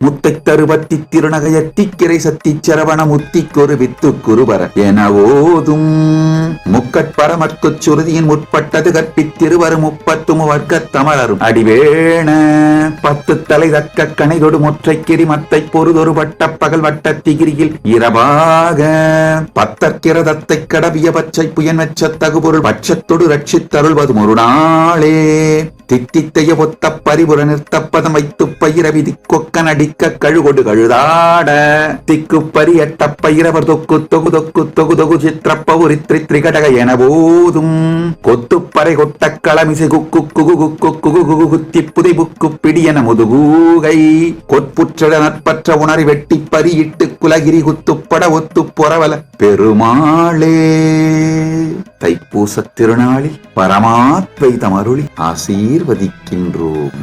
முத்தை தருபத்தி திருநகையத்தி கிரை சத்தி சரவண முத்திக்கொரு வித்து குருபர என ஓதும் முக்கட்பரமற்கு சுருதியின் முற்பட்டது கற்பித்திருவரும் 30 வர்க்க தமரரும் அடிவேண 10 தலை தக்க கணைதொடு முற்றைக்கிரி மத்தை பொறுதொரு வட்ட பகல் வட்ட திகிரியில் இரவாக பத்தற்கிரதத்தை கடவிய பச்சை புயன் வெச்ச தகுபொருள் பட்சத்தொடு ரட்சித்தருள்வதும் ஒரு நாளே தித்தித்தைய ஒத்த பரிபுர நிறுத்தப்பதம் வைத்து பயிர விதி கொக்கன் அடிக்க கழுகொடு கழுதாட திக்கு பரியட்ட பயிரவர் தொக்கு தொகு தொக்கு தொகு தொகு சித்திரப்பவுரி திரிகடக என போதும் கொத்துப்பறை கொட்ட களமிசை குக்கு குகு குக்கு குகு குகு குத்தி புதை புக்கு பிடியன முதுகூகை கொற்புற்ற நற்பற்ற உணரி வெட்டி பரியிட்டு குலகிரி குத்துப்பட ஒத்து பொறவல பெருமாளே. தைப்பூச திருநாளில் பரமாத்வைதம் அருளி ஆசீர்வதிக்கின்றோம்.